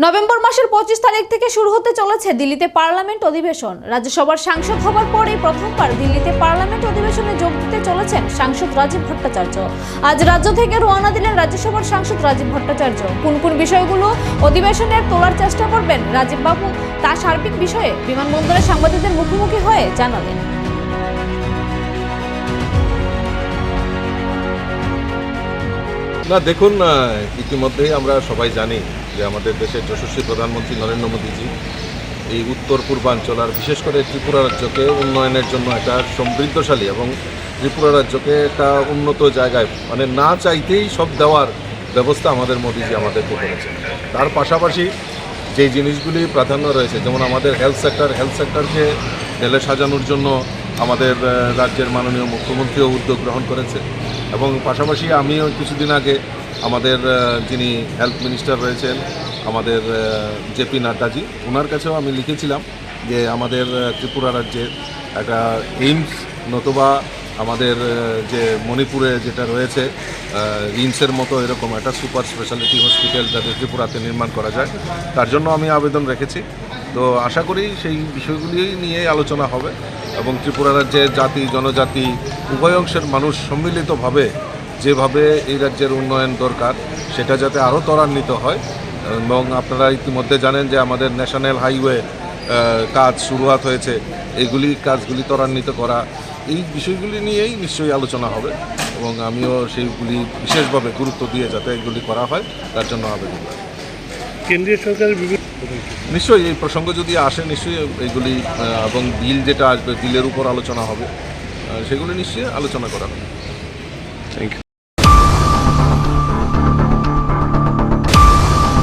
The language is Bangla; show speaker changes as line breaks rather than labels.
নভেম্বর মাসের 25 তারিখ থেকে শুরু হতে চলেছে দিল্লিতে পার্লামেন্ট অধিবেশন। রাজ্যসভার সাংসদ হবার পরেই প্রথমবার দিল্লিতে পার্লামেন্ট অধিবেশনে যোগ দিতে চলেছেন সাংসদ রাজীব ভট্টাচার্য। আজ রাজ্য থেকে রওনা দিলেন রাজ্যসভার সাংসদ রাজীব ভট্টাচার্য। কোন কোন বিষয়গুলো অধিবেশনের তোলার চেষ্টা করবেন রাজীব বাবু তা সার্বিক বিষয়ে বিমানবন্দরে সাংবাদিকদের মুখোমুখি হয়ে জানালেন।
না দেখুন, ইতিমধ্যেই আমরা সবাই জানি যে আমাদের দেশের যশস্বী প্রধানমন্ত্রী নরেন্দ্র মোদীজি এই উত্তর পূর্বাঞ্চল আর বিশেষ করে ত্রিপুরা রাজ্যকে উন্নয়নের জন্য একটা সমৃদ্ধশালী এবং ত্রিপুরা রাজ্যকে একটা উন্নত জায়গায় মানে না চাইতেই সব দেওয়ার ব্যবস্থা আমাদের মোদীজি আমাদেরকে করেছে। তার পাশাপাশি যে জিনিসগুলি প্রাধান্য রয়েছে, যেমন আমাদের হেলথ সেক্টরকে ঢেলে সাজানোর জন্য আমাদের রাজ্যের মাননীয় মুখ্যমন্ত্রীও উদ্যোগ গ্রহণ করেছে। এবং পাশাপাশি আমিও কিছুদিন আগে আমাদের যিনি হেলথ মিনিস্টার রয়েছেন আমাদের জেপি নাড্ডাজি, ওনার কাছেও আমি লিখেছিলাম যে আমাদের ত্রিপুরা রাজ্যের একটা এইমস নতুবা আমাদের যে মণিপুরে যেটা রয়েছে রিমসের মতো এরকম একটা সুপার স্পেশালিটি হসপিটাল যাতে ত্রিপুরাতে নির্মাণ করা যায়, তার জন্য আমি আবেদন রেখেছি। তো আশা করি সেই বিষয়গুলি নিয়ে আলোচনা হবে এবং ত্রিপুরা রাজ্যের জাতি জনজাতি উভয় অংশের মানুষ সম্মিলিতভাবে যেভাবে এই রাজ্যের উন্নয়ন দরকার সেটা যাতে আরও ত্বরান্বিত হয়। এবং আপনারা ইতিমধ্যে জানেন যে আমাদের ন্যাশনাল হাইওয়ে কাজ শুরুয়াত হয়েছে, এইগুলি কাজগুলি ত্বরান্বিত করা, এই বিষয়গুলি নিয়েই নিশ্চয়ই আলোচনা হবে এবং আমিও সেইগুলি বিশেষভাবে গুরুত্ব দিয়ে যাতে এগুলি করা হয় তার জন্য আবেদন রাখি।
কেন্দ্রীয় সরকারের
নিশ্চয়ই এই প্রসঙ্গ যদি আসে নিশ্চয়ই এইগুলি এবং বিল যেটা আসবে বিলের উপর আলোচনা হবে, সেগুলি নিশ্চয়ই আলোচনা করা হবে।
Thank you.